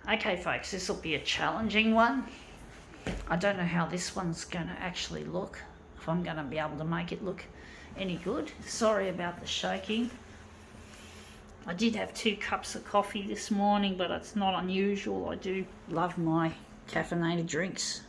Okay folks, this will be a challenging one. I don't know how this one's going to actually look, if I'm going to be able to make it look any good. Sorry about the shaking. I did have 2 cups of coffee this morning, but it's not unusual. I do love my caffeinated drinks.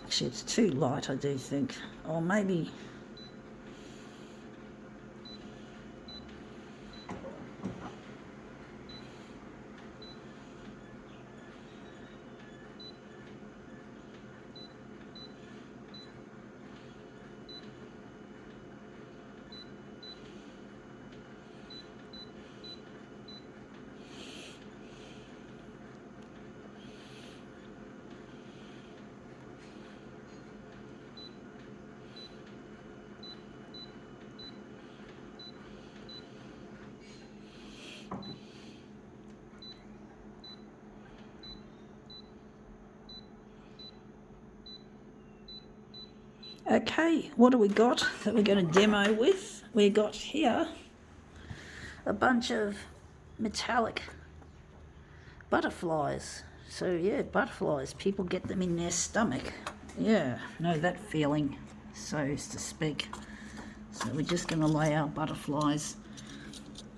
Actually, it's too light, I do think. Or maybe... Okay, what do we got that we're going to demo with? We got here a bunch of metallic butterflies. So yeah, butterflies, people get them in their stomach. Yeah, know that feeling, so to speak. So we're just going to lay our butterflies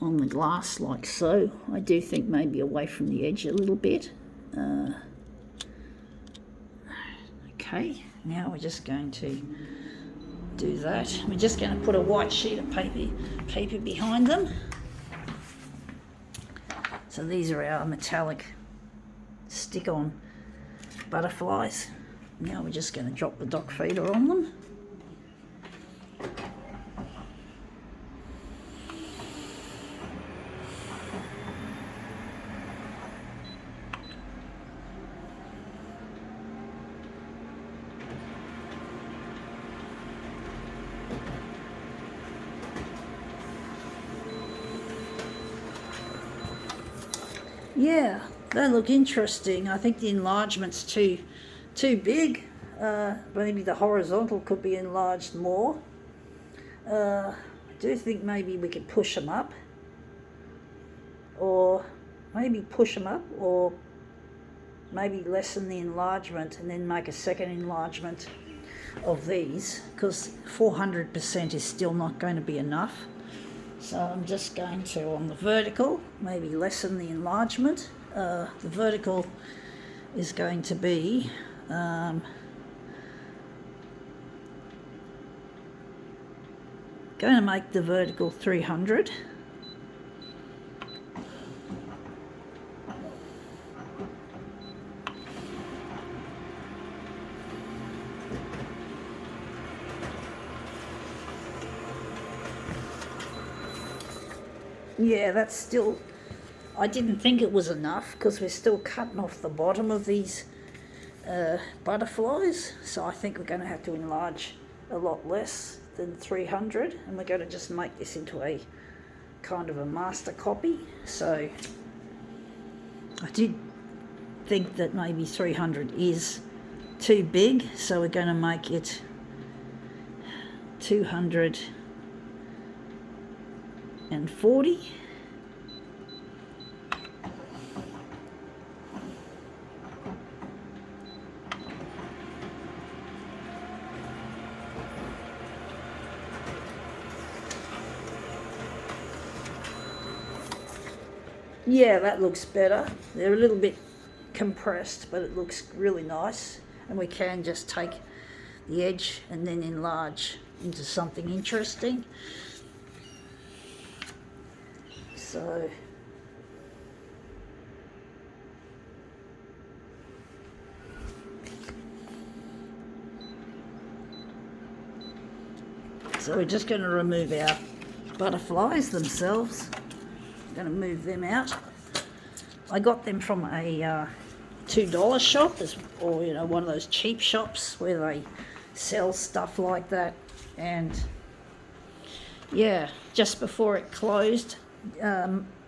on the glass like so. I do think maybe away from the edge a little bit. Okay, now we're just going to do that. We're just going to put a white sheet of paper behind them. So these are our metallic stick-on butterflies. Now we're just going to drop the dock feeder on them. Yeah, they look interesting. I think the enlargement's too big. Maybe the horizontal could be enlarged more. I do think maybe we could push them up, or maybe lessen the enlargement and then make a second enlargement of these, because 400% is still not going to be enough. So I'm just going to, on the vertical, maybe lessen the enlargement. The vertical is going to be going to make the vertical 300. Yeah, that's still, I didn't think it was enough, because we're still cutting off the bottom of these butterflies. So I think we're going to have to enlarge a lot less than 300, and we're going to just make this into a kind of a master copy. So I did think that maybe 300 is too big, so we're going to make it 240. Yeah, that looks better. They're a little bit compressed, but it looks really nice. And we can just take the edge and then enlarge into something interesting. So we're just going to remove our butterflies themselves. I'm going to move them out. I got them from a $2 shop, or one of those cheap shops where they sell stuff like that. And yeah, just before it closed,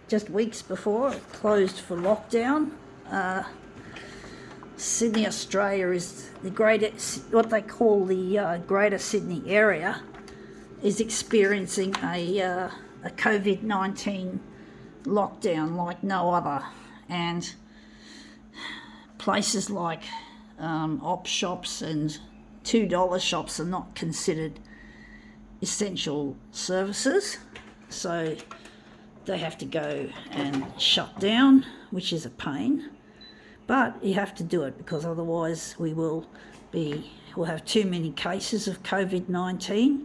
just weeks before it closed for lockdown, Sydney, Australia is what they call the Greater Sydney area. is experiencing a COVID-19 lockdown like no other, and places like op shops and $2 shops are not considered essential services, so they have to go and shut down, which is a pain. But you have to do it because otherwise we'll have too many cases of COVID-19.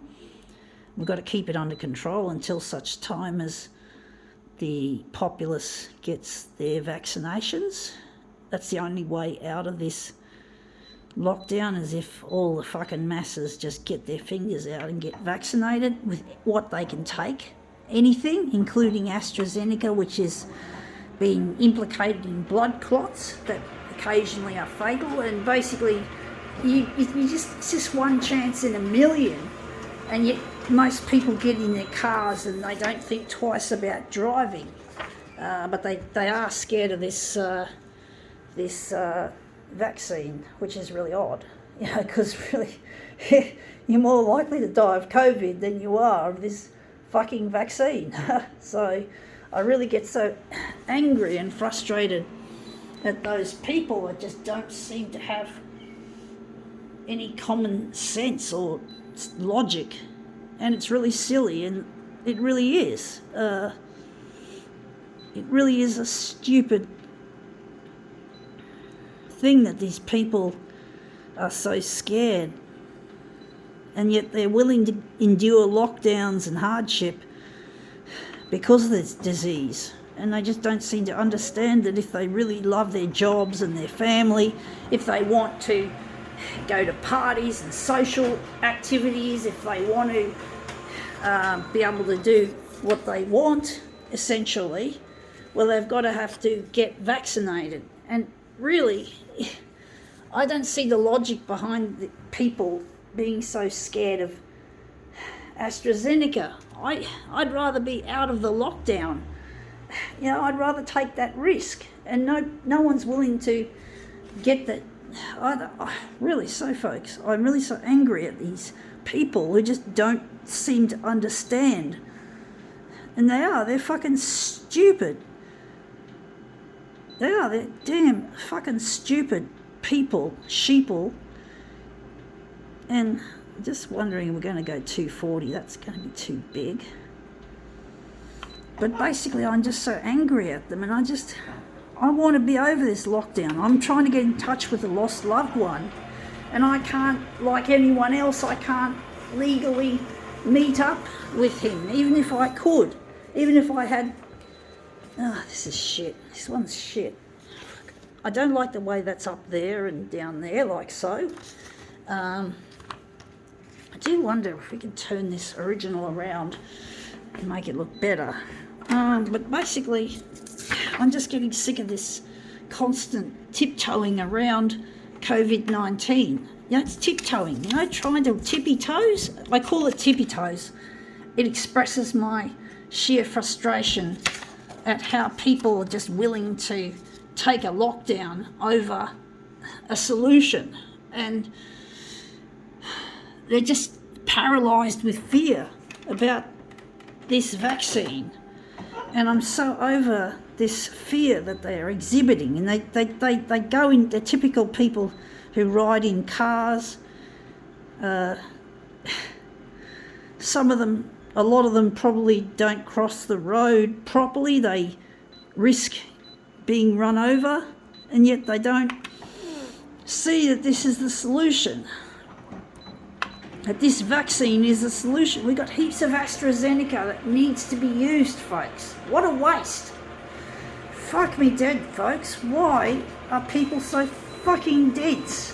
We've got to keep it under control until such time as the populace gets their vaccinations. That's the only way out of this lockdown, is if all the fucking masses just get their fingers out and get vaccinated with what they can take. Anything, including AstraZeneca, which is being implicated in blood clots that occasionally are fatal, and basically it's just one chance in a million, and yet most people get in their cars and they don't think twice about driving, but they are scared of this vaccine, which is really odd, because really you're more likely to die of COVID than you are of this fucking vaccine. So I really get so angry and frustrated at those people that just don't seem to have any common sense or logic, and it's really silly, and it really is. It really is a stupid thing that these people are so scared, and yet they're willing to endure lockdowns and hardship because of this disease. And they just don't seem to understand that if they really love their jobs and their family, if they want to go to parties and social activities, if they want to be able to do what they want, essentially, well, they've got to have to get vaccinated. And really, I don't see the logic behind the people being so scared of AstraZeneca. I'd rather be out of the lockdown. I'd rather take that risk, and no one's willing to get that. Folks, I'm really so angry at these people who just don't seem to understand. And they're fucking stupid. They're damn fucking stupid people, sheeple. And just wondering, we're going to go 240, that's going to be too big. But basically I'm just so angry at them, and I want to be over this lockdown. I'm trying to get in touch with a lost loved one, and I can't, like anyone else, I can't legally meet up with him, even if I could, even if I had. This is shit. This one's shit. I don't like the way that's up there and down there, like so. I do wonder if we can turn this original around and make it look better. But basically, I'm just getting sick of this constant tiptoeing around COVID-19. It's tiptoeing, trying to tippy toes. I call it tippy toes. It expresses my sheer frustration at how people are just willing to take a lockdown over a solution, and they're just paralysed with fear about this vaccine. And I'm so over this fear that they are exhibiting, and they go in, the typical people who ride in cars. Some of them, a lot of them probably don't cross the road properly. They risk being run over, and yet they don't see that this is the solution, that this vaccine is the solution. We've got heaps of AstraZeneca that needs to be used, folks. What a waste. Fuck me dead, folks. Why are people so fucking dense?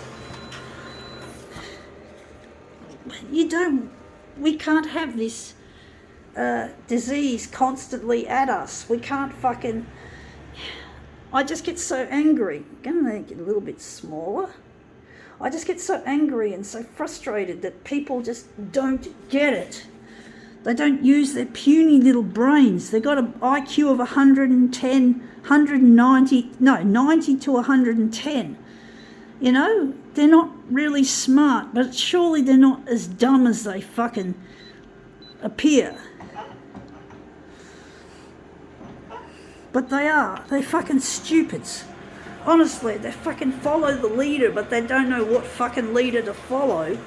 We can't have this disease constantly at us. We can't fucking... I just get so angry. I'm going to make it a little bit smaller. I just get so angry and so frustrated that people just don't get it. They don't use their puny little brains. They've got an IQ of 90 to 110. They're not really smart, but surely they're not as dumb as they fucking appear. But they're fucking stupids. Honestly, they fucking follow the leader, but they don't know what fucking leader to follow.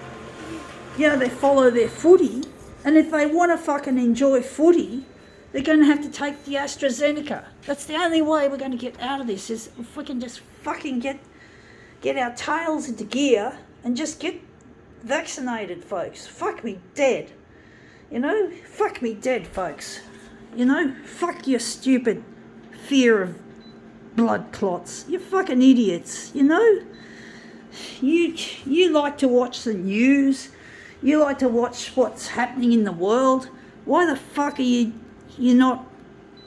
You know, they follow their footy, and if they want to fucking enjoy footy, they're going to have to take the AstraZeneca. That's the only way we're going to get out of this, is if we can just fucking get our tails into gear and just get vaccinated, folks. Fuck me dead. You know, fuck me dead, folks. You know, fuck your stupid fear of blood clots. You fucking idiots, you know? You like to watch the news. You like to watch what's happening in the world. Why the fuck are you not,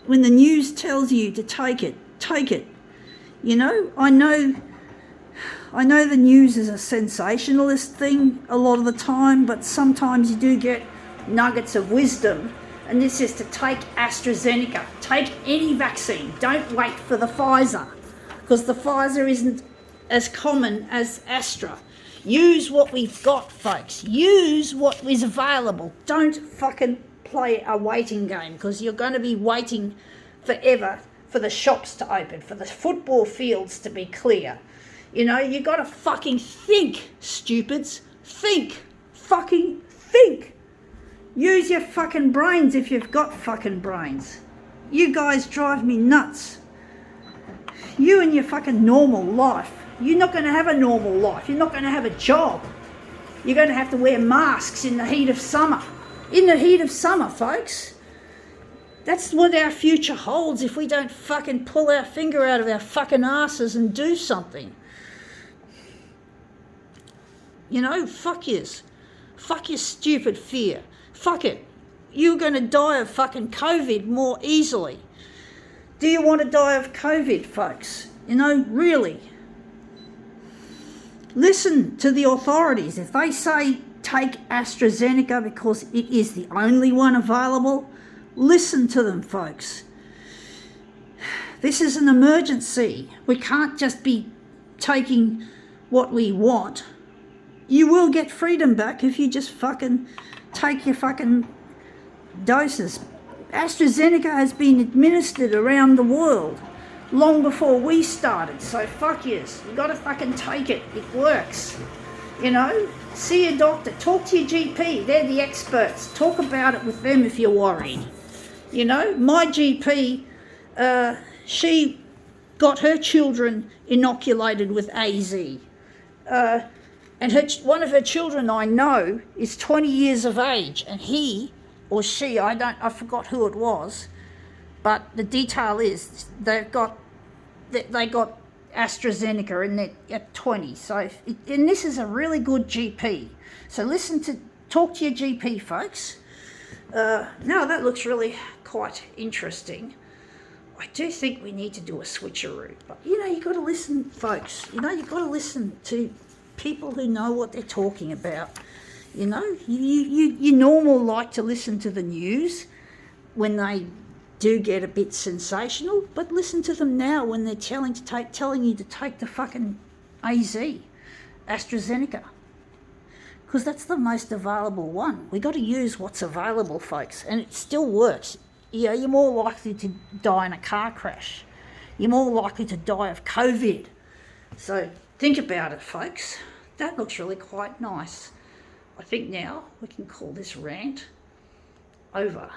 when the news tells you to take it, take it. You know, I know the news is a sensationalist thing a lot of the time, but sometimes you do get nuggets of wisdom, and this is to take AstraZeneca. Take any vaccine. Don't wait for the Pfizer, because the Pfizer isn't as common as Astra. Use what we've got, folks. Use what is available. Don't fucking play a waiting game, because you're going to be waiting forever for the shops to open, for the football fields to be clear. You know, you got to fucking think, stupids. Think. Fucking think. Use your fucking brains if you've got fucking brains. You guys drive me nuts. You and your fucking normal life. You're not going to have a normal life. You're not going to have a job. You're going to have to wear masks in the heat of summer. In the heat of summer, folks. That's what our future holds if we don't fucking pull our finger out of our fucking asses and do something. You know, fuck yous. Fuck your stupid fear. Fuck it. You're going to die of fucking COVID more easily. Do you want to die of COVID, folks? You know, really. Listen to the authorities. If they say take AstraZeneca because it is the only one available, listen to them, folks. This is an emergency. We can't just be taking what we want. You will get freedom back if you just fucking take your fucking doses. AstraZeneca has been administered around the world long before we started, so fuck yes. You gotta fucking take it. It works. You know, see a doctor, talk to your GP. They're the experts. Talk about it with them if you're worried. You know, my GP, she got her children inoculated with AZ. And one of her children I know is 20 years of age, and he or she, I forgot who it was, but the detail is they got AstraZeneca and they're at 20. So, and this is a really good GP. So talk to your GP, folks. Now that looks really quite interesting. I do think we need to do a switcheroo, but you know, you got to listen, folks. You know, you got to listen to people who know what they're talking about. You know, you normal like to listen to the news when they do get a bit sensational, but listen to them now when they're telling you to take the fucking AstraZeneca, because that's the most available one. We got to use what's available, folks, and it still works. You know, you're more likely to die in a car crash. You're more likely to die of COVID. So think about it, folks. That looks really quite nice. I think now we can call this rant over.